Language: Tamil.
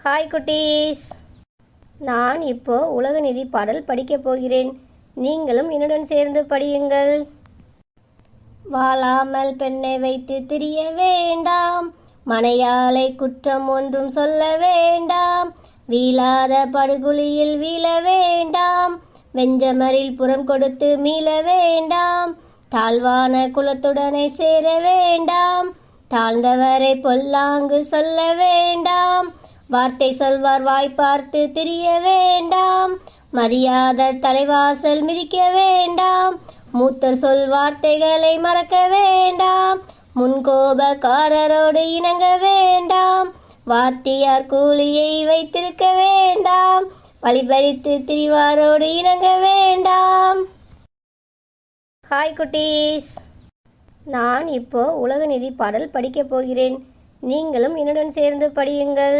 ஹாய் குட்டீஸ், நான் இப்போ உலகநிதி பாடல் படிக்கப் போகிறேன். நீங்களும் என்னுடன் சேர்ந்து படியுங்கள். வாழாமல் பெண்ணை வைத்து திரிய வேண்டாம், மனையாளை குற்றம் ஒன்றும் சொல்ல வேண்டாம். வீழாத படுகுழியில் வீழ வேண்டாம், வெஞ்சமரில் புறம் கொடுத்து மீள வேண்டாம். தாழ்வான குலத்துடனே சேர வேண்டாம், தாழ்ந்தவரை பொல்லாங்கு சொல்ல வேண்டாம். வார்த்தை சொல்வார் வாய் பார்த்து திரிய வேண்டாம், மதியாத தலைவாசல் மிதிக்க வேண்டாம். மூத்தர் சொல் வார்த்தைகளை மறக்க வேண்டாம், முன்கோபக்காரரோடு இணங்க வேண்டாம். வாத்தியார் கூலியை வைத்திருக்க வேண்டாம், வழிபறித்து திரிவாரோடு இணங்க வேண்டாம். ஹாய் குட்டீஸ், நான் இப்போ உலகநிதி பாடல் படிக்கப் போகிறேன். நீங்களும் என்னுடன் சேர்ந்து படியுங்கள்.